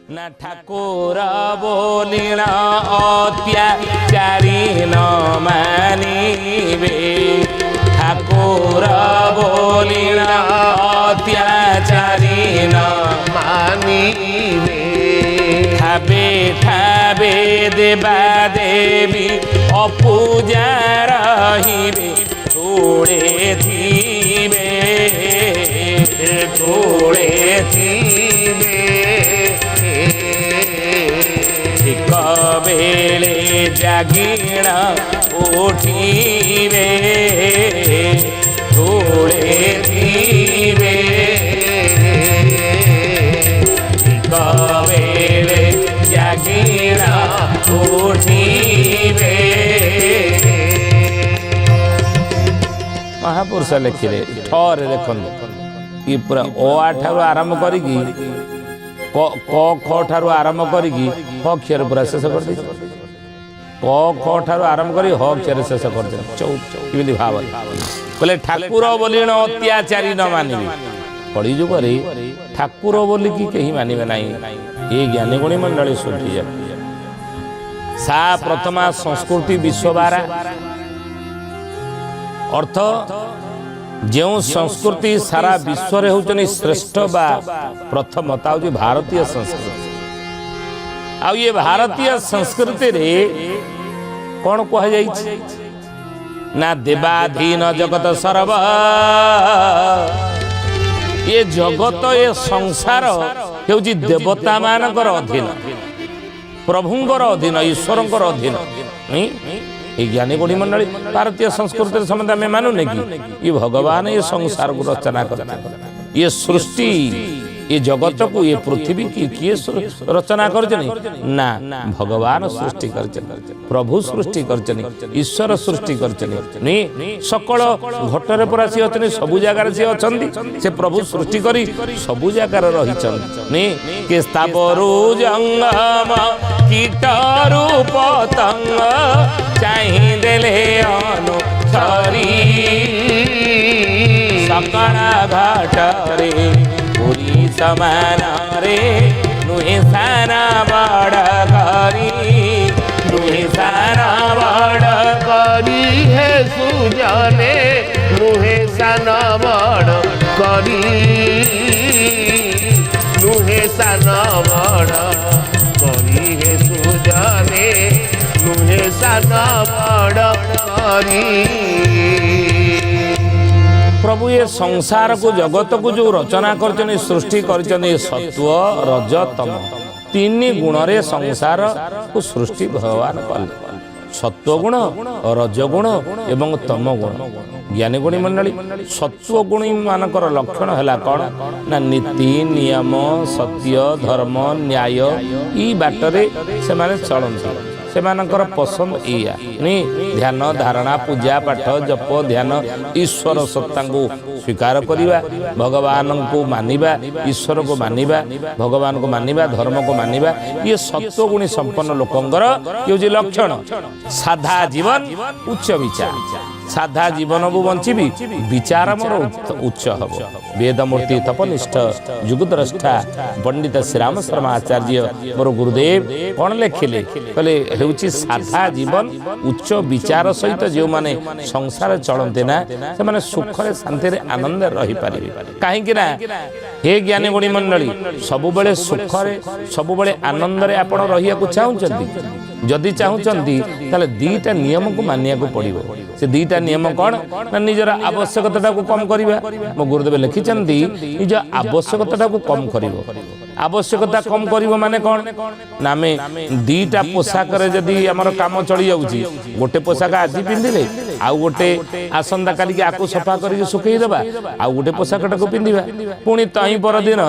ନା ଠାକୁର ବୋଲିଣ ଅତ୍ୟାଚାରୀ ନ ମାନିବେ ଠାକୁର ବୋଲିଣ ଅତ୍ୟାଚାରୀ ନ ମାନିବେ ଠାବେ ଠାବେ ଦେବା ଦେବୀ ଅପୂଜା ରହିବେ ଥୋଡ଼େ ଥିବେ ଥୋଡ଼େ ଥିବେ ଠିକ ବେଳେ ଜାଗିଣ ଉଠିବେ ଥୋଡ଼େ ଥିବେ ଠିକ ବେଳେ ଜାଗିଣ ଉଠିବେ। ମହାପୁରୁଷ ଲେଖିଲେ ଠରେ ଦେଖନ୍ତୁ ଇ ପୁରା ଅ ଆ ଠାରୁ ଆରମ୍ଭ କରିକି କ ଖ ଠାରୁ ଆରମ୍ଭ କରିକି ହ କ୍ଷର ପୁରା ଶେଷ କରିଦେଇଛି କ ଖ ଠାରୁ ଆରମ୍ଭ କରି ହ କ୍ଷର ଶେଷ କରିଦେଇଛି କେମିତି ଭାବରେ କହିଲେ ଠାକୁର ବୋଲିଣ ଅତ୍ୟାଚାରୀ ନ ମାନିବେ କଳି ଯୁଗରେ ଠାକୁର ବୋଲିକି କେହି ମାନିବେ ନାହିଁ ଏ ଜ୍ଞାନୀ ଗୁଣୀ ମଣ୍ଡଳୀ ଶୁଦ୍ଧି ସା ପ୍ରଥମା ସଂସ୍କୃତି ବିଶ୍ୱବାରା ଅର୍ଥ ଯେଉଁ ସଂସ୍କୃତି ସାରା ବିଶ୍ୱରେ ହେଉଛନ୍ତି ଶ୍ରେଷ୍ଠ ବା ପ୍ରଥମ ତା ହେଉଛି ଭାରତୀୟ ସଂସ୍କୃତି ଆଉ ଇଏ ଭାରତୀୟ ସଂସ୍କୃତିରେ କ'ଣ କୁହାଯାଇଛି ନା ଦେବାଧୀନ ଜଗତ ସର୍ବ ଏ ଜଗତ ଏ ସଂସାର ହେଉଛି ଦେବତା ମାନଙ୍କର ଅଧୀନ ପ୍ରଭୁଙ୍କର ଅଧୀନ ଈଶ୍ୱରଙ୍କର ଅଧୀନ ଏ ଜ୍ଞାନୀ ଗୁଣୀ ମଣ୍ଡଳୀ ଭାରତୀୟ ସଂସ୍କୃତିରେ ସମସ୍ତେ ଆମେ ମାନୁନେ କି ଏ ଭଗବାନ ଏ ସଂସାରକୁ ରଚନା କରିଥିଲେ ଏ ସୃଷ୍ଟି ଏ ଜଗତକୁ ଏ ପୃଥିବୀ କି କିଏ ରଚନା କରିଛନ୍ତି ନା ଭଗବାନ ସୃଷ୍ଟି କରିଛନ୍ତି ପ୍ରଭୁ ସୃଷ୍ଟି କରିଛନ୍ତି ଈଶ୍ୱର ସୃଷ୍ଟି କରିଛନ୍ତି ସକଳ ଘଟରେ ପରା ସିଏ ଅଛନ୍ତି ସବୁ ଜାଗାରେ ସିଏ ଅଛନ୍ତି ସେ ପ୍ରଭୁ ସୃଷ୍ଟି କରି ସବୁ ଜାଗାରେ ରହିଛନ୍ତି କେ ସ୍ଥାବରୁ ଜଙ୍ଗମ କୀଟରୁ ପତଙ୍ଗ ଚାହିଁ ଦେଲେ ଅନୁସରି ସକଳ ଘାଟରେ ପୁରୀ ସମାନରେ ନୁହେଁ ସାରା ବଡ଼ କରି ନୁହେଁ ସାରା ବଡ଼ କରି ହେ ସୁଜନେ ନୁହେଁ ସାନ ବଡ଼ କରି ନୁହେଁ ସାନ ବଡ଼ କରି ହେ ସୁଜନେ ନୁହେଁ ସାନ ବଡ଼ କରି ପ୍ରଭୁ ଏ ସଂସାରକୁ ଜଗତକୁ ଯେଉଁ ରଚନା କରିଛନ୍ତି ସୃଷ୍ଟି କରିଛନ୍ତି ସତ୍ୱ ରଜ ତମ ତିନି ଗୁଣରେ ସଂସାରକୁ ସୃଷ୍ଟି ଭଗବାନ କଲେ ସତ୍ୱ ଗୁଣ ରଜଗୁଣ ଏବଂ ତମ ଗୁଣ ଜ୍ଞାନୀ ଗୁଣୀ ମଣ୍ଡଳୀ ସତ୍ୱ ଗୁଣୀ ମାନଙ୍କର ଲକ୍ଷଣ ହେଲା କ'ଣ ନା ନୀତି ନିୟମ ସତ୍ୟ ଧର୍ମ ନ୍ୟାୟ ଏଇ ବାଟରେ ସେମାନେ ଚଳନ୍ତି ସେମାନଙ୍କର ପସନ୍ଦ ଏଇଆ ଧ୍ୟାନ ଧାରଣା ପୂଜା ପାଠ ଜପ ଧ୍ୟାନ ଈଶ୍ୱର ସତ୍ତାଙ୍କୁ ସ୍ୱୀକାର କରିବା ଭଗବାନଙ୍କୁ ମାନିବା ଈଶ୍ୱରକୁ ମାନିବା ଭଗବାନଙ୍କୁ ମାନିବା ଧର୍ମକୁ ମାନିବା ଇଏ ସତ୍ୱଗୁଣୀ ସମ୍ପନ୍ନ ଲୋକଙ୍କର ଇଏ ହେଉଛି ଲକ୍ଷଣ ସାଧା ଜୀବନ ଉଚ୍ଚ ବିଚାର ସାଧା ଜୀବନକୁ ବଞ୍ଚିବି ବିଚାର ମୋର ଉଚ୍ଚ ହବ ବେଦମୂର୍ତ୍ତି ତପନିଷ୍ଠ ଯୁଗଦ୍ରଷ୍ଟା ପଣ୍ଡିତ ଶ୍ରୀରାମ ଶର୍ମା ଆଚାର୍ଯ୍ୟ ମୋର ଗୁରୁଦେବ କ'ଣ ଲେଖିଲେ କହିଲେ ହେଉଛି ସାଧା ଜୀବନ ଉଚ୍ଚ ବିଚାର ସହିତ ଯେଉଁମାନେ ସଂସାର ଚଳନ୍ତି ନା ସେମାନେ ସୁଖରେ ଶାନ୍ତିରେ ଆନନ୍ଦରେ ରହିପାରିବେ କାହିଁକି ନା ହେ ଜ୍ଞାନୀ ଗୁଣୀ ମଣ୍ଡଳୀ ସବୁବେଳେ ସୁଖରେ ସବୁବେଳେ ଆନନ୍ଦରେ ଆପଣ ରହିବାକୁ ଚାହୁଁଛନ୍ତି ଯଦି ଚାହୁଁଛନ୍ତି ତାହେଲେ ଦିଟା ନିୟମକୁ ମାନିବାକୁ ପଡ଼ିବ ସେ ଦିଟା ନିୟମ କ'ଣ ନା ନିଜର ଆବଶ୍ୟକତାଟାକୁ କମ୍ କରିବା ମୋ ଗୁରୁଦେବ ଲେଖିଛନ୍ତି ନିଜ ଆବଶ୍ୟକତାଟାକୁ କମ୍ କରିବ ଆବଶ୍ୟକତା କମ୍ କରିବ ମାନେ କ'ଣ ନା ଆମେ ଦିଟା ପୋଷାକରେ ଯଦି ଆମର କାମ ଚଳି ଯାଉଛି ଗୋଟେ ପୋଷାକ ଆଜି ପିନ୍ଧିଲେ ଆଉ ଗୋଟେ ଆସନ୍ତା କାଲିକି ଆକୁ ସଫା କରିକି ଶୁଖେଇ ଦେବା ଆଉ ଗୋଟେ ପୋଷାକଟାକୁ ପିନ୍ଧିବା ପୁଣି ତହିଁ ପରଦିନ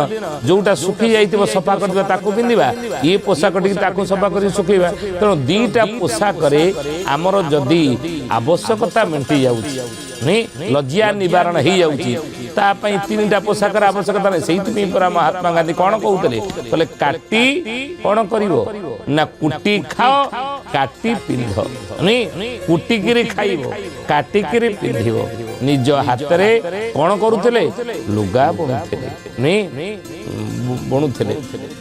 ଯୋଉଟା ଶୁଖି ଯାଇଥିବ ସଫା କରିଦେବା ତାକୁ ପିନ୍ଧିବା ଏ ପୋଷାକଟିକି ତାକୁ ସଫା କରିକି ଶୁଖେଇବା ତେଣୁ ଦିଟା ପୋଷାକରେ ଆମର ଯଦି ଆବଶ୍ୟକତା ମେଣ୍ଟି ଯାଉଛି ଲଜ୍ଜା ନିବାରଣ ହେଇଯାଉଛି ତା ପାଇଁ ତିନିଟା ପୋଷାକର ଆବଶ୍ୟକତା ନାହିଁ ସେଇଥିପାଇଁ ପରା ମହାତ୍ମା ଗାନ୍ଧୀ କ'ଣ କହୁଥିଲେ କହିଲେ କାଟି କ'ଣ କରିବ ନା କୁଟି ଖାଅ କାଟି ପିନ୍ଧ କୁଟିକିରି ଖାଇବ କାଟିକିରି ପିନ୍ଧିବ ନିଜ ହାତରେ କ'ଣ କରୁଥିଲେ ଲୁଗା ବୁଣୁଥିଲେ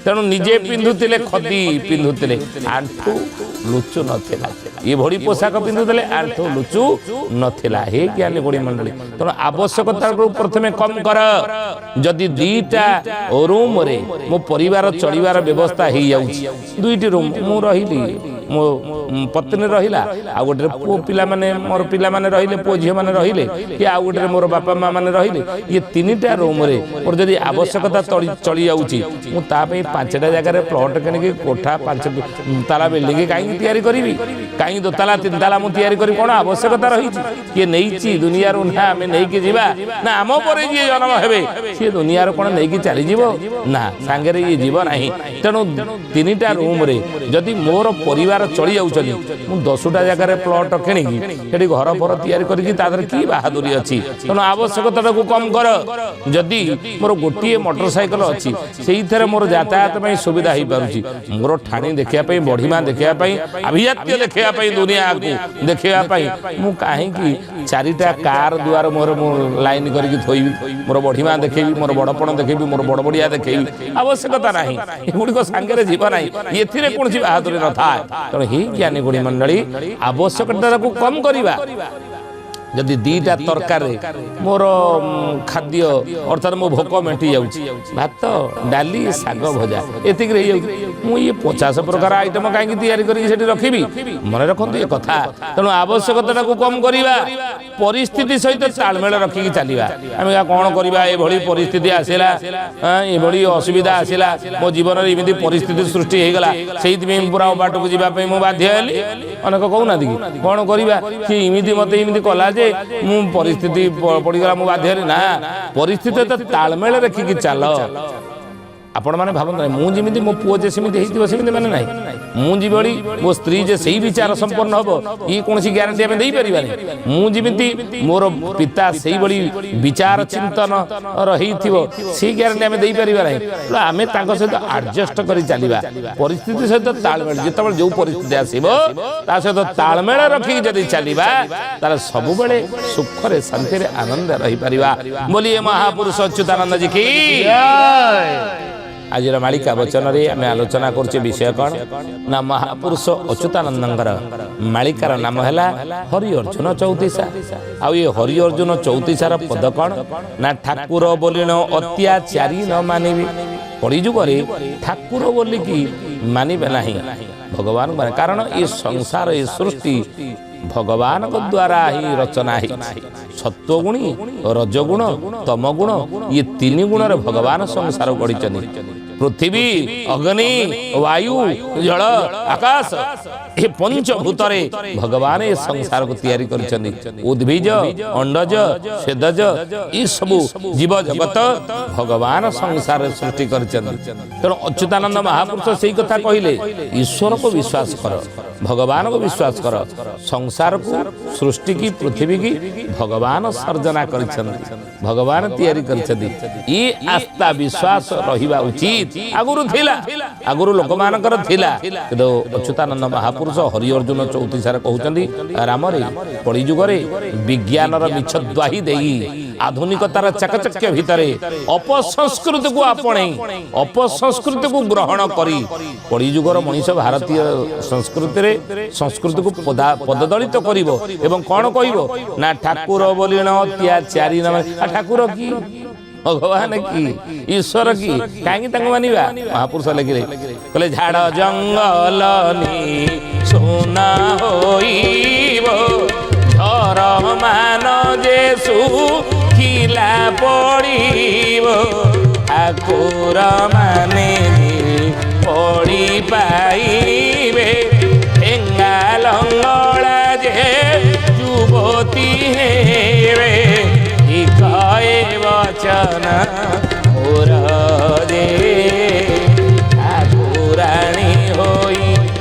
ତେଣୁ ନିଜେ ପିନ୍ଧୁଥିଲେ ଖଦି ପିନ୍ଧୁଥିଲେ, ଆଣ୍ଠୁ ଲୁଚୁ ନଥିଲା। ଏଭଳି ପୋଷାକ ପିନ୍ଧୁଥିଲେ, ଆଣ୍ଠୁ ଲୁଚୁ ନଥିଲା। ହେ ଜ୍ଞାନୀ ଗୁଣୀ ମଣ୍ଡଳୀ, ତେଣୁ ଆବଶ୍ୟକତାକୁ ପ୍ରଥମେ କମ କର। ଯଦି ଦୁଇଟା ରୁମରେ ମୋ ପରିବାର ଚଳିବାର ବ୍ୟବସ୍ଥା ହେଇଯାଉଛି, ଦୁଇଟି ରୁମ୍ ମୁଁ ରହିଲି, ମୋ ପତ୍ନୀ ରହିଲା, ଆଉ ଗୋଟେରେ ପୁଅ ପିଲାମାନେ ମୋର ପିଲାମାନେ ରହିଲେ, ପୁଅ ଝିଅମାନେ ରହିଲେ, କି ଆଉ ଗୋଟେରେ ମୋର ବାପା ମା ମାନେ ରହିଲେ, ଇଏ ତିନିଟା ରୁମ୍ରେ ମୋର ଯଦି ଆବଶ୍ୟକତା ଚଳି ଯାଉଛି, ମୁଁ ତା ପାଇଁ 5ଟା ଜାଗାରେ ପ୍ଲଟ୍ କିଣିକି କୋଠା 5 ତାଲା ବିଲ୍ଡିଂ କାହିଁକି ତିଆରି କରିବି? କାହିଁକି 2 ତାଲା 3 ତାଲା ମୁଁ ତିଆରି କରି କ'ଣ ଆବଶ୍ୟକତା ରହିଛି? କିଏ ନେଇଛି ଦୁନିଆରୁ? ନା ଆମେ ନେଇକି ଯିବା, ନା ଆମ ପରେ ଯିଏ ଜନ୍ମ ହେବେ ସିଏ ଦୁନିଆରୁ କ'ଣ ନେଇକି ଚାଲିଯିବ? ନା, ସାଙ୍ଗରେ ଇଏ ଯିବ ନାହିଁ। ତେଣୁ 3ଟା ରୁମ୍ରେ ଯଦି ମୋର ପରିବାର ଚଳି ଯାଉଛନ୍ତି, ମୁଁ 10ଟା ଜାଗାରେ ପ୍ଲଟ୍ କିଣିକି ସେଠି ଘର ଫର ତିଆରି କରିକି ତା ଦେହରେ କି ବାହାଦୁରୀ ଅଛି? ତେଣୁ ଆବଶ୍ୟକତାଟାକୁ କମ କର। ଯଦି ମୋର ଗୋଟିଏ ମୋଟର ସାଇକେଲ ଅଛି, ସେଇଥିରେ ମୋର ଯାତାୟାତ ପାଇଁ ସୁବିଧା ହେଇପାରୁଛି, ମୋର ଠାଣି ଦେଖିବା ପାଇଁ, ବଢ଼ିମା ଦେଖିବା ପାଇଁ, ଆଭିଜାତ୍ୟ ଦେଖିବା ପାଇଁ, ଦୁନିଆକୁ ଦେଖିବା ପାଇଁ ମୁଁ କାହିଁକି 4ଟା କାର ଦୁଆର ମୋର ମୁଁ ଲାଇନ୍ କରିକି ଥୋଇବି? ମୋର ବଢ଼ିମା ଦେଖେଇବି, ମୋର ବଡ଼ପଣ ଦେଖେଇବି, ମୋର ବଡ଼ ବଡ଼ିଆ ଦେଖେଇବି? ଆବଶ୍ୟକତା ନାହିଁ, ଏଗୁଡ଼ିକ ସାଙ୍ଗରେ ଯିବ ନାହିଁ, ଏଥିରେ କୌଣସି ବାହାଦୁରୀ ନଥାଏ। ତେଣୁ ହି ଜ୍ଞାନୀ ଗୁଣୀ ମଣ୍ଡଳୀ, ଆବଶ୍ୟକତାକୁ କମ କରିବା। ଯଦି 2ଟା ତରକାରୀ ମୋର ଖାଦ୍ୟ ଅର୍ଥାତ୍ ମୋ ଭୋକ ମେଣ୍ଟି ଯାଉଛି, ଭାତ ଡାଲି ଶାଗ ଭଜା ଏତିକିରେ ହେଇଯାଉଛି, ମୁଁ ଇଏ 50 ପ୍ରକାର ଆଇଟମ କାହିଁକି ତିଆରି କରିକି ସେଠି ରଖିବି? ମନେ ରଖନ୍ତୁ ଏ କଥା। ତେଣୁ ଆବଶ୍ୟକତାକୁ କମ କରିବା, ପରିସ୍ଥିତି ସହିତ ତାଳମେଳ ରଖିକି ଚାଲିବା। ଆମେ କ'ଣ କରିବା? ଏଭଳି ପରିସ୍ଥିତି ଆସିଲା, ଏଭଳି ଅସୁବିଧା ଆସିଲା, ମୋ ଜୀବନରେ ଏମିତି ପରିସ୍ଥିତି ସୃଷ୍ଟି ହେଇଗଲା, ସେଇଥିପାଇଁ ପୁରା ବାଟକୁ ଯିବା ପାଇଁ ମୁଁ ବାଧ୍ୟ ହେଲି। ଅନେକ କହୁନାହାନ୍ତି କି କ'ଣ କରିବା? କି ଏମିତି ମତେ ଏମିତି କଲା ଯେ ମୁଁ ପରିସ୍ଥିତି ପଡ଼ିଗଲା, ମୁଁ ବାଧ୍ୟ ହେଲି। ନା, ପରିସ୍ଥିତି ତ ତାଳମେଳ ରଖିକି ଚାଲ। ଆପଣମାନେ ଭାବନ୍ତୁ ନାହିଁ ମୁଁ ଯେମିତି ମୋ ପୁଅ ଯେ ସେମିତି ହେଇଥିବ ସେମିତି ମାନେ ନାହିଁ, ମୁଁ ଯେଭଳି ମୋ ସ୍ତ୍ରୀ ଯେ ସେଇ ବିଚାର ସମ୍ପନ୍ନ ହେବ ଇଏ କୌଣସି ଗ୍ୟାରେଣ୍ଟି ଆମେ ଦେଇପାରିବାନି। ମୁଁ ଯେମିତି ମୋର ପିତା ସେଇଭଳି ବିଚାର ଚିନ୍ତନ ହେଇଥିବ ସେଇ ଗ୍ୟାରେଣ୍ଟି ଆମେ ଦେଇପାରିବା ନାହିଁ। ଆମେ ତାଙ୍କ ସହିତ ଆଡଜଷ୍ଟ କରି ଚାଲିବା, ପରିସ୍ଥିତି ସହିତ ତାଳମେଳ, ଯେତେବେଳେ ଯେଉଁ ପରିସ୍ଥିତି ଆସିବ ତା ସହିତ ତାଳମେଳ ରଖିକି ଯଦି ଚାଲିବା, ତାହେଲେ ସବୁବେଳେ ସୁଖରେ ଶାନ୍ତିରେ ଆନନ୍ଦ ରହିପାରିବା। ବୋଲି ଏ ମହାପୁରୁଷ ଅଚ୍ୟୁତାନନ୍ଦଜୀ କି ଆଜିର ମାଳିକା ବଚନରେ ଆମେ ଆଲୋଚନା କରୁଛେ ବିଷୟ କ'ଣ ନା, ମହାପୁରୁଷ ଅଚ୍ୟୁତାନନ୍ଦଙ୍କର ମାଳିକାର ନାମ ହେଲା ହରି ଅର୍ଜୁନ ଚଉତିଶା। ଆଉ ଏ ହରି ଅର୍ଜୁନ ଚଉତିଶାର ପଦ କ'ଣ ନା, ଠାକୁର ବୋଲିଣ ଅତ୍ୟାଚାରୀ ନ ମାନିବି। କଳିଯୁଗରେ ଠାକୁର ବୋଲିକି ମାନିବେ ନାହିଁ ଭଗବାନ, କାରଣ ଏ ସଂସାର ଏ ସୃଷ୍ଟି ଭଗବାନଙ୍କ ଦ୍ୱାରା ହିଁ ରଚନା ହେଇଛି। ସତ୍ୱଗୁଣୀ, ରଜଗୁଣ, ତମଗୁଣ, ଇଏ 3 ଗୁଣରେ ଭଗବାନ ସଂସାର ଗଢ଼ିଛନ୍ତି। ପୃଥିବୀ, ଅଗ୍ନି, ବାୟୁ, ଜଳ, ଆକାଶ, ଏ ପଞ୍ଚଭୂତରେ ଭଗବାନ ଏ ସଂସାରକୁ ତିଆରି କରିଛନ୍ତି। ଉଦ୍ଭିଜ, ଅଣ୍ଡଜ, ସ୍ୱେଦଜ, ଏସବୁ ଜୀବ ଜଗତ ଭଗବାନ ସଂସାରରେ ସୃଷ୍ଟି କରିଛନ୍ତି। ତେଣୁ ଅଚ୍ୟୁତାନନ୍ଦ ମହାପୁରୁଷ ସେଇ କଥା କହିଲେ, ଈଶ୍ୱରକୁ ବିଶ୍ୱାସ କର, ଭଗବାନକୁ ବିଶ୍ୱାସ କର। ସଂସାରକୁ, ସୃଷ୍ଟି କି, ପୃଥିବୀ କି ଭଗବାନ ସର୍ଜନା କରିଛନ୍ତି, ଭଗବାନ ତିଆରି କରିଛନ୍ତି। ଏ ଆସ୍ଥା ବିଶ୍ୱାସ ରହିବା ଉଚିତ। ଆଗରୁ ଥିଲା, ଆଗରୁ ଲୋକମାନଙ୍କର ଥିଲା, କିନ୍ତୁ ଅଚ୍ୟୁତାନନ୍ଦ ମହାପୁରୁଷ ହରି ଅର୍ଜୁନ ଚଉତିଶାରେ କହୁଛନ୍ତି, ରାମରେ କଳିଯୁଗରେ ବିଜ୍ଞାନର ମିଛ ଦ୍ୱାହି ଦେଇ ଆଧୁନିକତାର ଚାକଚକ୍ୟ ଭିତରେ ଅପସଂସ୍କୃତିକୁ ଆପଣେଇ, ଅପସଂସ୍କୃତିକୁ ଗ୍ରହଣ କରି କଳିଯୁଗର ମଣିଷ ଭାରତୀୟ ସଂସ୍କୃତିକୁ ପଦଦଳିତ କରିବ ଏବଂ କ'ଣ କହିବ ନା, ଠାକୁର ବୋଲିଣ ଅତ୍ୟାଚାରୀ ନ ମାନିବି। ଠାକୁର କି? ଭଗବାନ କି? ଈଶ୍ୱର କି? କାହିଁକି ତାଙ୍କୁ ମାନିବା? ମହାପୁରୁଷ ଲେଖିଲେ, କହିଲେ ଝାଡ଼ ଜଙ୍ଗଲ ସୁନା ହୋଇବ, ଝର ମାନ ଯେ ଶୁଖିଲା ପଡ଼ିବ, ଠାକୁର ମାନେ ପଡ଼ି ପାଇବେ, ଠେଙ୍ଗା ଲଙ୍ଗଳା ଯେ ଯୁବତୀ ହେବେ, କଏ ବଚନ ମୋର ଯେ ଠାକୁରାଣୀ ହୋଇ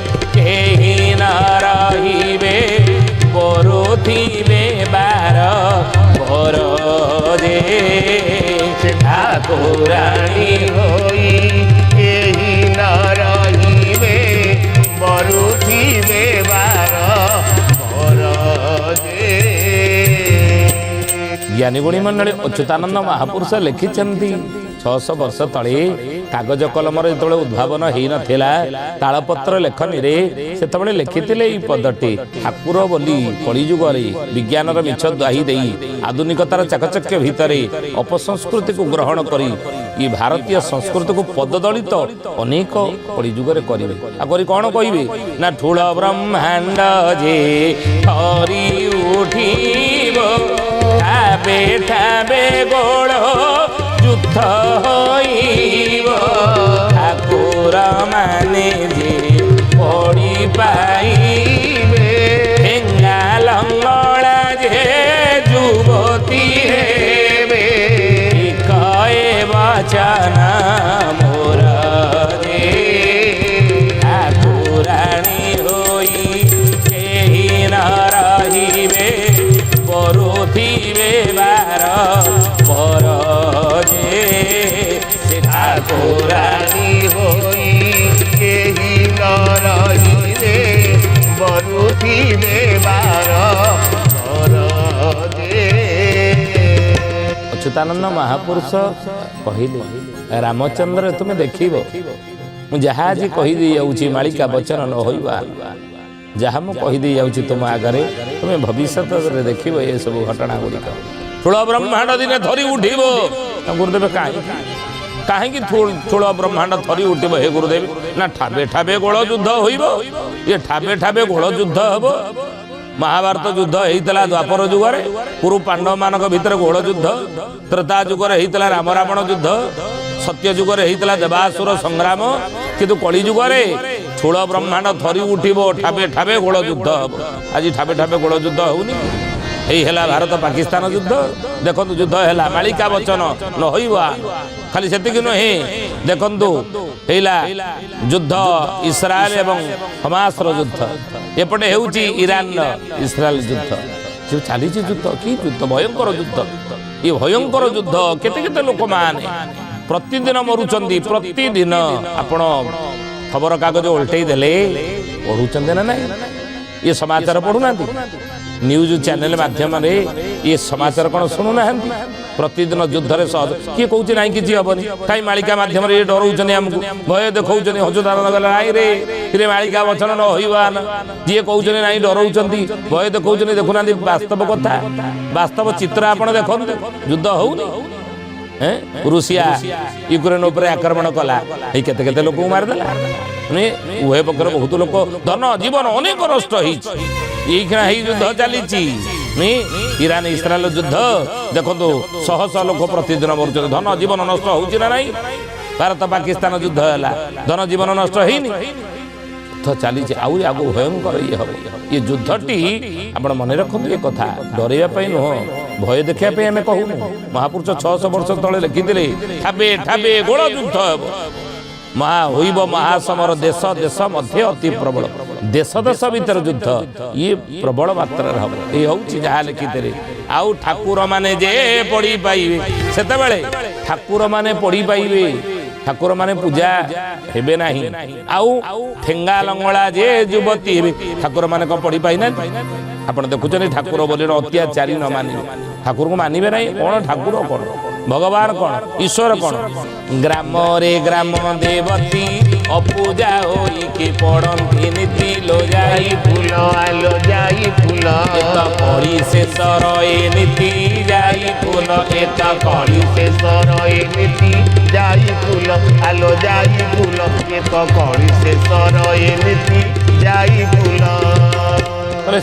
କେହି ନ ରହିବେ, କରୁଥିବେ ବାର ମୋର ଯେ ଠାକୁରାଣୀ ହୋଇ କେହି ନ ରହିବେ, କରୁଥିବେ ବାର ମୋର ଯେ। ଜ୍ଞାନୀ ଗୁଣୀ ମଣ୍ଡଳୀ ଅଚ୍ୟୁତାନନ୍ଦ ମହାପୁରୁଷ ଲେଖିଛନ୍ତି 600 ବର୍ଷ ତଳେ କାଗଜ କଲମର ଯେତେବେଳେ ଉଦ୍ଭାବନ ହେଇନଥିଲା ତାଳପତ୍ର ଲେଖନୀରେ ସେତେବେଳେ ଲେଖିଥିଲେ ଏଇ ପଦଟି ଠାକୁର ବୋଲି କଳିଯୁଗରେ ବିଜ୍ଞାନର ମିଛ ଦ୍ୱାହି ଦେଇ ଆଧୁନିକତାର ଚାକଚକ୍ୟ ଭିତରେ ଅପସଂସ୍କୃତିକୁ ଗ୍ରହଣ କରି ଏ ଭାରତୀୟ ସଂସ୍କୃତିକୁ ପଦଦଳିତ ଅନେକ କଳିଯୁଗରେ କରିବେ ଆଉ କରି କ'ଣ କହିବେ ନା ଠୁଳ ବ୍ରହ୍ମାଣ୍ଡ ଯେ ଥରି ଉଠିବ ଠାବେ ଠାବେ ଗୋଳ ଯୁଦ୍ଧ ହୋଇବ ଠାକୁର ମାନେ ଯେ ପଡ଼ି ପାଇବେ ଠେଙ୍ଗା ଲଙ୍ଗଳା ଯେ ଯୁବତୀ ହେବେ କଏ ବଚନ ମୋର ଯେ ଠାକୁରାଣୀ ହୋଇ କେହି ନ ରହିବେ କରୁଥିବେ ବାର ପର ଯେ ସେ ଠାକୁରାଣୀ ହୋଇ କେହି ନ ରହିଲେ ବରୁଥିବେ ବାର ପର ଯେ। ଅଚ୍ୟୁତାନନ୍ଦ ମହାପୁରୁଷ କହିଲେ ରାମଚନ୍ଦ୍ର ତୁମେ ଦେଖିବ ମୁଁ ଯାହା ଆଜି କହିଦେଇ ଯାଉଛି ମାଳିକା ବଚନ ନ ହୋଇବା ଯାହା ମୁଁ କହିଦେଇ ଯାଉଛି ତୁମ ଆଗରେ ତୁମେ ଭବିଷ୍ୟତରେ ଦେଖିବ ଏସବୁ ଘଟଣା ଗୁଡ଼ିକ ଠୁଳ ବ୍ରହ୍ମାଣ୍ଡ ଦିନେ ଥରି ଉଠିବ ଗୁରୁଦେବ କାହିଁକି ଠୁଳ ବ୍ରହ୍ମାଣ୍ଡ ଥରି ଉଠିବ ହେ ଗୁରୁଦେବ ନା ଠାବେ ଠାବେ ଗୋଳ ଯୁଦ୍ଧ ହୋଇବ ଏ ଠାବେ ଠାବେ ଗୋଳ ଯୁଦ୍ଧ ହବ ମହାଭାରତ ଯୁଦ୍ଧ ହେଇଥିଲା ଦ୍ୱାପର ଯୁଗରେ କୁରୁ ପାଣ୍ଡବମାନଙ୍କ ଭିତରେ ଗୋଳ ଯୁଦ୍ଧ ତ୍ରେତା ଯୁଗରେ ହେଇଥିଲା ରାମ ରାବଣ ଯୁଦ୍ଧ ସତ୍ୟ ଯୁଗରେ ହେଇଥିଲା ଦେବାସୁର ସଂଗ୍ରାମ କିନ୍ତୁ କଳି ଯୁଗରେ ଠୁଳ ବ୍ରହ୍ମାଣ୍ଡ ଥରି ଉଠିବ ଠାବେ ଠାବେ ଗୋଳ ଯୁଦ୍ଧ ହବ ଆଜି ଠାବେ ଠାବେ ଗୋଳ ଯୁଦ୍ଧ ହଉନି ଏଇ ହେଲା ଭାରତ ପାକିସ୍ତାନ ଯୁଦ୍ଧ ଦେଖନ୍ତୁ ଯୁଦ୍ଧ ହେଲା ମାଳିକା ବଚନ ନ ହୋଇବା ଖାଲି ସେତିକି ନୁହେଁ ଦେଖନ୍ତୁ ହେଇଲା ଯୁଦ୍ଧ ଇସ୍ରାଏଲ ଏବଂ ହମାସର ଯୁଦ୍ଧ ଏପଟେ ହେଉଛି ଇରାନର ଇସ୍ରାଏଲ ଯୁଦ୍ଧ ଯେଉଁ ଚାଲିଛି ଯୁଦ୍ଧ କି ଯୁଦ୍ଧ ଭୟଙ୍କର ଯୁଦ୍ଧ ଏ ଭୟଙ୍କର ଯୁଦ୍ଧ କେତେ କେତେ ଲୋକମାନେ ପ୍ରତିଦିନ ମରୁଛନ୍ତି ପ୍ରତିଦିନ ଆପଣ ଖବରକାଗଜ ଓଲଟେଇ ଦେଲେ ପଢୁଛନ୍ତି ନା ନାଇଁ ଏ ସମାଚାର ପଢୁନାହାନ୍ତି ନ୍ୟୁଜ୍ ଚ୍ୟାନେଲ ମାଧ୍ୟମରେ ଏ ସମାଚାର କ'ଣ ଶୁଣୁନାହାନ୍ତି ପ୍ରତିଦିନ ଯୁଦ୍ଧରେ ସହଜ କିଏ କହୁଛି ନାଇଁ କିଛି ହବନି କାହିଁ ମାଳିକା ମାଧ୍ୟମରେ ଇଏ ଡରଉଛନ୍ତି ଆମକୁ ଭୟ ଦେଖାଉଛନ୍ତି ହଜୁଦାନନ୍ଦ ଗଲେ ନାଇଁ ରେ ମାଳିକା ବଚନ ନ ହୋଇବା ଯିଏ କହୁଛନ୍ତି ନାଇଁ ଡରଉଛନ୍ତି ଭୟ ଦେଖାଉଛନ୍ତି ଦେଖୁନାହାନ୍ତି ବାସ୍ତବ କଥା ବାସ୍ତବ ଚିତ୍ର ଆପଣ ଦେଖନ୍ତୁ ଯୁଦ୍ଧ ହଉନି ରୁଷିଆ ୟୁକ୍ରେନ ଉପରେ ଆକ୍ରମଣ କଲା ଏଇ କେତେ କେତେ ଲୋକଙ୍କୁ ମାରିଦେଲା ଉଭୟ ପକ୍ଷରେ ବହୁତ ଲୋକ ଧନ ଜୀବନ ଅନେକ ନଷ୍ଟ ହେଇଛି ଏଇକ୍ଷଣା ହେଇ ଯୁଦ୍ଧ ଚାଲିଛି ଇରାନ ଇସ୍ରାଏଲ ଯୁଦ୍ଧ ଦେଖନ୍ତୁ ଶହ ଶହ ଲୋକ ପ୍ରତିଦିନ ମରୁଛନ୍ତି ଧନ ଜୀବନ ନଷ୍ଟ ହଉଛି ନା ନାଇଁ ଭାରତ ପାକିସ୍ତାନ ଯୁଦ୍ଧ ହେଲା ଧନ ଜୀବନ ନଷ୍ଟ ହେଇନି ଯୁଦ୍ଧ ଚାଲିଛି ଆହୁରି ଆଗକୁ ଭୟଙ୍କର ଇଏ ହବ ଏ ଯୁଦ୍ଧଟି ଆପଣ ମନେ ରଖନ୍ତୁ ଏ କଥା ଡରେଇବା ପାଇଁ ନୁହଁ ଭୟ ଦେଖିବା ପାଇଁ ଆମେ କହୁନୁ ମହାପୁରୁଷ 600 ବର୍ଷ ତଳେ ଲେଖିଥିଲେ ଠାବେ ଠାବେ ଗୋଳ ଯୁଦ୍ଧ ହେବ ହୋଇବ ମହାସମର ଦେଶ ଦେଶ ମଧ୍ୟ ଅତି ପ୍ରବଳ ଦେଶ ଦେଶ ଭିତରେ ଯୁଦ୍ଧ ଇଏ ପ୍ରବଳ ମାତ୍ରାରେ ହବ ଏଇ ହଉଛି ଯାହା ଲେଖିଥିଲେ ଆଉ ଠାକୁର ମାନେ ଯେ ପଢି ପାଇବେ ସେତେବେଳେ ଠାକୁର ମାନେ ପଢି ପାଇବେ ଠାକୁର ମାନେ ପୂଜା ହେବେ ନାହିଁ ଆଉ ଠେଙ୍ଗା ଲଙ୍ଗଳା ଯେ ଯୁବତୀ ହେବେ ଠାକୁର ମାନେ କ'ଣ ପଢି ପାଇନାହାନ୍ତି ଆପଣ ଦେଖୁଛନ୍ତି ଠାକୁର ବୋଲି ଅତ୍ୟାଚାରୀ ନ ମାନିବେ ଠାକୁରଙ୍କୁ ମାନିବେ ନାହିଁ କ'ଣ ଠାକୁର କ'ଣ ଭଗବାନ କ'ଣ ଈଶ୍ୱର କ'ଣ ଗ୍ରାମରେ ଗ୍ରାମ ଦେବତୀ ଅପୂଜା ହୋଇକି ପଡ଼ନ୍ତି ନୀତି ଲୋ ଯାଇ ଫୁଲ ଆଲୋ ଯାଇ ଫୁଲ ଏତ କଳି ଶେଷର ଏ ନୀତି ଯାଇ ଫୁଲ ଏତ କଳି ଶେଷର ଏମିତି ଯାଇ ଫୁଲ ଆଲୋ ଯାଇ ଫୁଲ ଏକ କଳି ଶେଷର ଏମିତି ଯାଇ ଫୁଲ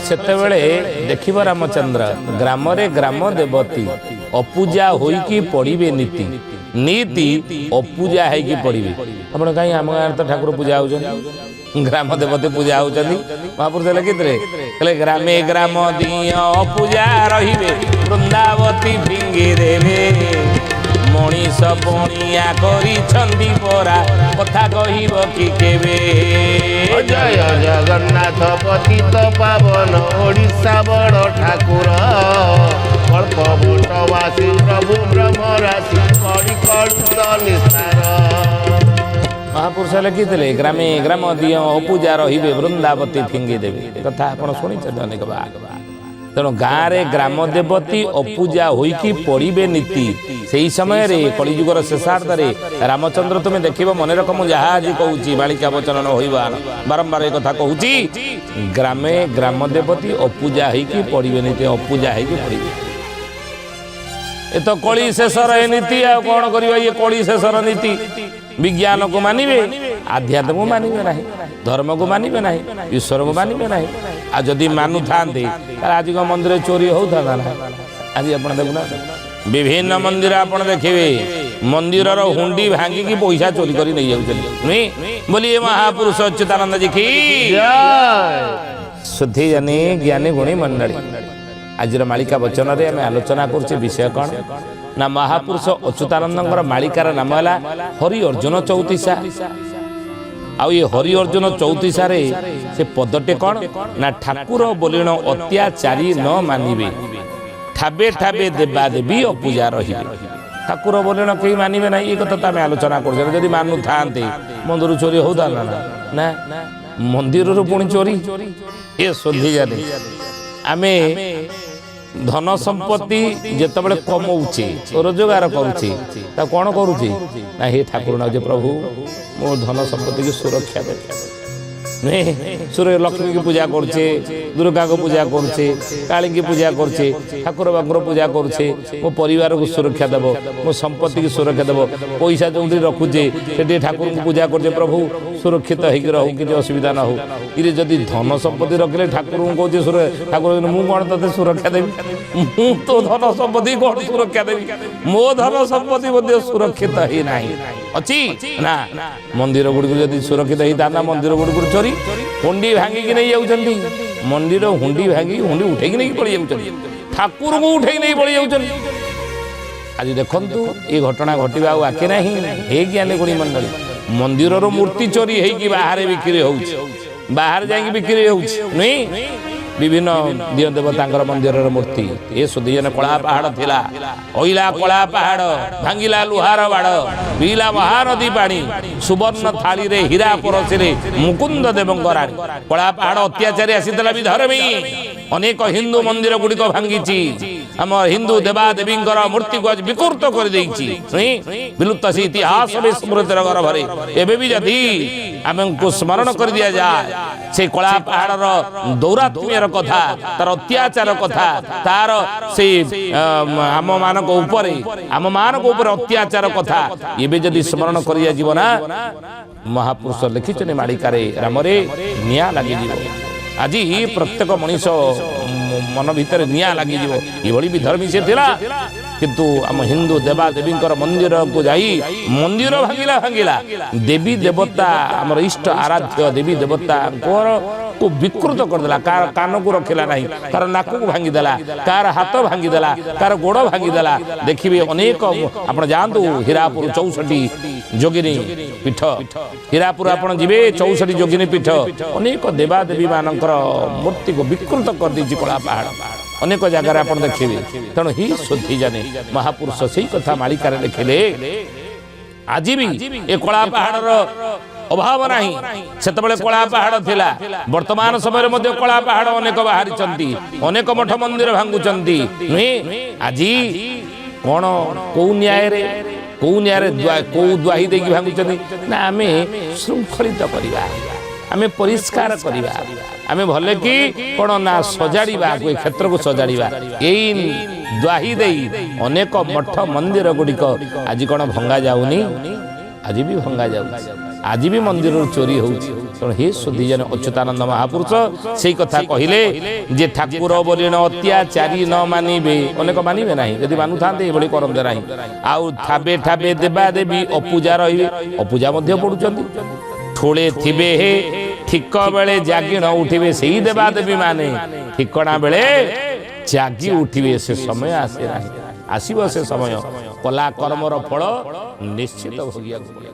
ସେତେବେଳେ ଦେଖିବ ରାମଚନ୍ଦ୍ର ଗ୍ରାମରେ ଗ୍ରାମ ଦେବତୀ ଅପୂଜା ହୋଇକି ପଢିବେ ନୀତି ନୀତି ଅପୂଜା ହେଇକି ପଢିବେ ଆପଣ କାହିଁ ଆମ ଗାଁରେ ତ ଠାକୁର ପୂଜା ହଉଛନ୍ତି ଗ୍ରାମ ଦେବତୀ ପୂଜା ହଉଛନ୍ତି ମହାପୁରୁଷ ଲେଖିଥିଲେ ହେଲେ ଗ୍ରାମେ ଗ୍ରାମ ଦିଅ ଅପୂଜା ରହିବେ ବୃନ୍ଦାବତୀ ଫିଙ୍ଗି ଦେବେ ମଣିଷ ପଣିଆ କରିଛନ୍ତି ପରା କଥା କହିବ କି କେବେ ଜୟ ଜଗନ୍ନାଥ ପତିତ ପାବନ ଓଡ଼ିଶା ବଡ଼ ଠାକୁର କଳ୍ପ ବଟବାସୀ ପ୍ରଭୁ ବ୍ରହ୍ମ ରାଶି କଳି କଳୁଷ ନିସ୍ତାର ମହାପୁରୁଷ ଲେଖିଥିଲେ ଗ୍ରାମେ ଗ୍ରାମ ଦିଅ ଅପୂଜା ରହିବେ ବୃନ୍ଦାବତୀ ଫିଙ୍ଗି ଦେବେ କଥା ଆପଣ ଶୁଣିଛନ୍ତି ଅନେକ ବା ତେଣୁ ଗାଁରେ ଗ୍ରାମ ଦେବତୀ ଅପୂଜା ହୋଇକି ପଡ଼ିବେ ନୀତି। ସେହି ସମୟରେ କଳିଯୁଗର ଶେଷାର୍ଦ୍ଧରେ ରାମଚନ୍ଦ୍ର ତୁମେ ଦେଖିବ, ମନେ ରଖ ମୁଁ ଯାହା ଆଜି କହୁଛି ବାଳିକା ବଚନ ନ ହୋଇବ, ବାରମ୍ବାର ଏ କଥା କହୁଛି। ଗ୍ରାମେ ଗ୍ରାମ ଦେବତୀ ଅପୂଜା ହେଇକି ପଡ଼ିବେ ନୀତି, ଅପୂଜା ହେଇକି ପଡ଼ିବେ। ଏ ତ କଳି ଶେଷର ଏ ନୀତି, ଆଉ କ'ଣ କରିବା? ଇଏ କଳି ଶେଷର ନୀତି। ବିଜ୍ଞାନକୁ ମାନିବେ, ଆଧ୍ୟାତ୍ମକୁ ମାନିବେ ନାହିଁ, ଧର୍ମକୁ ମାନିବେ ନାହିଁ, ଈଶ୍ୱରକୁ ମାନିବେ ନାହିଁ। ଆଉ ଯଦି ମାନୁଥାନ୍ତେ ତାହେଲେ ଆଜି କ'ଣ ମନ୍ଦିରରେ ଚୋରି ହଉଥାନ୍ତା ନା? ଆଜି ଆପଣ ଦେଖୁନାହାନ୍ତି ବିଭିନ୍ନ ମନ୍ଦିର ଆପଣ ଦେଖିବେ, ମନ୍ଦିରର ହୁଣ୍ଡି ଭାଙ୍ଗିକି ପଇସା ଚୋରି କରି ନେଇଯାଉଛନ୍ତି, ନୁହେଁ? ବୋଲି ଏ ମହାପୁରୁଷ ଅଚ୍ୟୁତାନନ୍ଦ ଜି କି ସୁଧୀ ଜାନି ଜ୍ଞାନୀ ଗୁଣୀ ମଣ୍ଡଳୀ। ଆଜିର ମାଳିକା ବଚନରେ ଆମେ ଆଲୋଚନା କରୁଛେ ବିଷୟ କ'ଣ ନା, ମହାପୁରୁଷ ଅଚ୍ୟୁତାନନ୍ଦଙ୍କର ମାଳିକାର ନାମ ହେଲା ହରି ଅର୍ଜୁନ ଚଉତିଶା। ଆଉ ଏ ହରି ଅର୍ଜୁନ ଚଉତିଶାରେ ସେ ପଦଟେ କ'ଣ ନା, ଠାକୁର ବୋଲିଣ ଅତ୍ୟାଚାରୀ ନ ମାନିବେ, ଠାବେ ଠାବେ ଦେବା ଦେବୀ ଅପୂଜା ରହିବେ। ଠାକୁର ବୋଲିଣ କେହି ମାନିବେ ନାହିଁ, ଏ କଥା ତ ଆମେ ଆଲୋଚନା କରୁଛେ। ଯଦି ମାନୁଥାନ୍ତେ ମନ୍ଦିର ଚୋରି ହଉଥାନ୍ତା ନା? ନା, ମନ୍ଦିରରୁ ପୁଣି ଚୋରି। ଏ ଶୋଧିଯାରେ ଆମେ ଧନ ସମ୍ପତ୍ତି ଯେତେବେଳେ କମଉଛେ, ରୋଜଗାର କରୁଛେ, ତାକୁ କ'ଣ କରୁଛେ ନା, ହେ ଠାକୁର ନାଉଛେ, ପ୍ରଭୁ ମୋ ଧନ ସମ୍ପତ୍ତିକି ସୁରକ୍ଷା ଦେବେ, ନୁହେଁ? ଲକ୍ଷ୍ମୀକି ପୂଜା କରୁଛେ, ଦୁର୍ଗାଙ୍କୁ ପୂଜା କରୁଛେ, କାଳୀକି ପୂଜା କରୁଛେ, ଠାକୁର ବାକୁର ପୂଜା କରୁଛେ, ମୋ ପରିବାରକୁ ସୁରକ୍ଷା ଦେବ, ମୋ ସମ୍ପତ୍ତିକି ସୁରକ୍ଷା ଦେବ। ପଇସା ଯେଉଁଠି ରଖୁଛେ ସେଠି ଠାକୁରଙ୍କୁ ପୂଜା କରୁଛେ, ପ୍ରଭୁ ସୁରକ୍ଷିତ ହେଇକି ରହୁ, କିଛି ଅସୁବିଧା ନ ହଉ। ଇରେ ଯଦି ଧନ ସମ୍ପତ୍ତି ରଖିଲେ ଠାକୁରଙ୍କୁ କହୁଛେ, ଠାକୁର ମୁଁ କ'ଣ ତତେ ସୁରକ୍ଷା ଦେବି? ମୁଁ ତ ଧନ ସମ୍ପତ୍ତି କ'ଣ ସୁରକ୍ଷା ଦେବି? ମୋ ଧନ ସମ୍ପତ୍ତି ମଧ୍ୟ ସୁରକ୍ଷିତ ହେଇନାହିଁ, ଅଛି ନା? ମନ୍ଦିର ଗୁଡ଼ିକୁ ଯଦି ସୁରକ୍ଷିତ ହେଇଥାନ୍ତା, ମନ୍ଦିର ଗୁଡ଼ିକୁ ଚୋରି ହୁଣ୍ଡି ଭାଙ୍ଗିକି ନେଇ ଯାଉଛନ୍ତି, ମନ୍ଦିର ହୁଣ୍ଡି ଭାଙ୍ଗିକି ହୁଣ୍ଡି ଉଠେଇକି ନେଇକି ପଳେଇ ଯାଉଛନ୍ତି, ଠାକୁରଙ୍କୁ ଉଠେଇକି ନେଇ ପଳେଇ ଯାଉଛନ୍ତି। ଆଜି ଦେଖନ୍ତୁ ଏ ଘଟଣା ଘଟିବା ଆଉ ବାକି ନାହିଁ। ହେ ଜ୍ଞାନୀ ଗୁଣୀ ମଣ୍ଡଳୀ, ମନ୍ଦିରର ମୂର୍ତ୍ତି ଚୋରି ହେଇକି ବାହାରେ ବିକ୍ରି ହଉଛି, ବାହାରେ ଯାଇକି ବିକ୍ରି ହଉଛି, ନୁହେଁ? ବିଭିନ୍ନ ଦିଅ ଦେବତାଙ୍କର ମନ୍ଦିରର ମୂର୍ତ୍ତି। ଏ ସୁଧୀଜନ କଳା ପାହାଡ଼ ଥିଲା, ଅଇଲା କଳା ପାହାଡ଼, ଭାଙ୍ଗିଲା ଲୁହାର ବାଡ଼, ପିଇଲା ମହାନଦୀ ପାଣି, ସୁବର୍ଣ୍ଣ ଥାଳିରେ ହୀରା ପରଶିରେ ମୁକୁନ୍ଦ ଦେବଙ୍କ ରାଣୀ। କଳା ପାହାଡ଼ ଅତ୍ୟାଚାରୀ ଆସିଥିଲା ବିଧର୍ମୀ, ଅନେକ ହିନ୍ଦୁ ମନ୍ଦିର ଗୁଡ଼ିକ ଭାଙ୍ଗିଛି, ଆମ ହିନ୍ଦୁ ଦେବାଦେବୀଙ୍କର ମୂର୍ତ୍ତିକୁ ଆଜି ବିକୃତ କରିଦେଇଛି, ବିଲୁପ୍ତ ସେ ଇତିହାସ ସ୍ମୃତିର ଗର୍ଭରେ। ଏବେ ବି ଯଦି ଆମକୁ ସ୍ମରଣ କରି ଦିଆଯାଏ ସେ କଳା ପାହାଡ଼ର ଦୌରାତ୍ମ୍ୟର କଥା, ତାର ଅତ୍ୟାଚାର କଥା, ତାର ସେ ଆମମାନଙ୍କ ଉପରେ ଅତ୍ୟାଚାର କଥା ଏବେ ଯଦି ସ୍ମରଣ କରି ଦିଆଯିବ ନା, ମହାପୁରୁଷ ଲେଖିଛନ୍ତି ମାଳିକାରେ, ରାମରେ ନିଆଁ ଲାଗିଯିବ। ଆଜି ପ୍ରତ୍ୟେକ ମଣିଷ ମନ ଭିତରେ ନିଆଁ ଲାଗିଯିବ। ଏଭଳି ବିଧର୍ମୀ ସେ ଥିଲା, କିନ୍ତୁ ଆମ ହିନ୍ଦୁ ଦେବାଦେବୀଙ୍କର ମନ୍ଦିରକୁ ଯାଇ ମନ୍ଦିର ଭାଙ୍ଗିଲା, ଦେବୀ ଦେବତା ଆମର ଇଷ୍ଟ ଆରାଧ୍ୟ ଦେବୀ ଦେବତାଙ୍କର କୁ ବିକୃତ କରିଦେଲା। କାହାର କାନକୁ ରଖିଲା ନାହିଁ, କାହାର ନାକକୁ ଭାଙ୍ଗିଦେଲା, କାହାର ହାତ ଭାଙ୍ଗିଦେଲା, କାହାର ଗୋଡ଼ ଭାଙ୍ଗିଦେଲା। ଦେଖିବେ ଅନେକ, ଆପଣ ଯାଆନ୍ତୁ ହୀରାପୁର 64 ଯୋଗିନୀ ପୀଠ, ହୀରାପୁର ଆପଣ ଯିବେ 64 ଯୋଗିନୀ ପୀଠ, ଅନେକ ଦେବାଦେବୀ ମାନଙ୍କର ମୂର୍ତ୍ତିକୁ ବିକୃତ କରିଦେଇଛି କଳା ପାହାଡ଼, ଅନେକ ଜାଗାରେ ଆପଣ ଦେଖିବେ। ତେଣୁ ହି ଶୋଧି ଜାନେ ମହାପୁରୁଷ ସେଇ କଥା ମାଳିକାରେ ଲେଖିଲେ। ଆଜି ବି ଏ କଳା ପାହାଡ଼ର ଅଭାବ ନାହିଁ। ସେତେବେଳେ କଳା ପାହାଡ଼ ଥିଲା, ବର୍ତ୍ତମାନ ସମୟରେ ମଧ୍ୟ କଳା ପାହାଡ଼ ଅନେକ ବାହାରିଛନ୍ତି, ଅନେକ ମଠ ମନ୍ଦିର ଭାଙ୍ଗୁଛନ୍ତି, ନୁହେଁ? ଆଜି କ'ଣ କୋଉ ନ୍ୟାୟରେ କୋଉ ଦ୍ୱାହି ଦେଇକି ଭାଙ୍ଗୁଛନ୍ତି ନା, ଆମେ ଶୃଙ୍ଖଳିତ କରିବା, ଆମେ ପରିଷ୍କାର କରିବା, ଆମେ ଭଲ କି କ'ଣ ନା ସଜାଡ଼ିବା, ଏ କ୍ଷେତ୍ରକୁ ସଜାଡ଼ିବା। ଏଇ ଦ୍ୱାହି ଦେଇ ଅନେକ ମଠ ମନ୍ଦିର ଗୁଡ଼ିକ ଆଜି କ'ଣ ଭଙ୍ଗା ଯାଉନି? ଆଜି ବି ଭଙ୍ଗା ଯାଉଛି, ଆଜି ବି ମନ୍ଦିରରୁ ଚୋରି ହେଉଛି। ତେଣୁ ହେ ସୁଧୀଜନ ଅଚ୍ୟୁତାନନ୍ଦ ମହାପୁରୁଷ ସେଇ କଥା କହିଲେ ଯେ ଠାକୁର ବୋଲିଣ ଅତ୍ୟାଚାରୀ ନ ମାନିବେ, ଅନେକ ମାନିବେ ନାହିଁ, ଯଦି ମାନୁଥାନ୍ତେ ଏଭଳି କରନ୍ତେ ନାହିଁ। ଆଉ ଠାବେ ଠାବେ ଦେବା ଦେବୀ ଅପୂଜା ରହିବେ, ଅପୂଜା ମଧ୍ୟ ପଡ଼ୁଛନ୍ତି। ଠୋଳେ ଥିବେ ହେ ଠିକ ବେଳେ ଜାଗି ନ ଉଠିବେ, ସେଇ ଦେବାଦେବୀ ମାନେ ଠିକଣା ବେଳେ ଜାଗି ଉଠିବେ। ସେ ସମୟ ଆସେ ନାହିଁ, ଆସିବ ସେ ସମୟ, କଲା କର୍ମର ଫଳ ନିଶ୍ଚିତ ଭୋଗିବାକୁ ପଡ଼ିବ।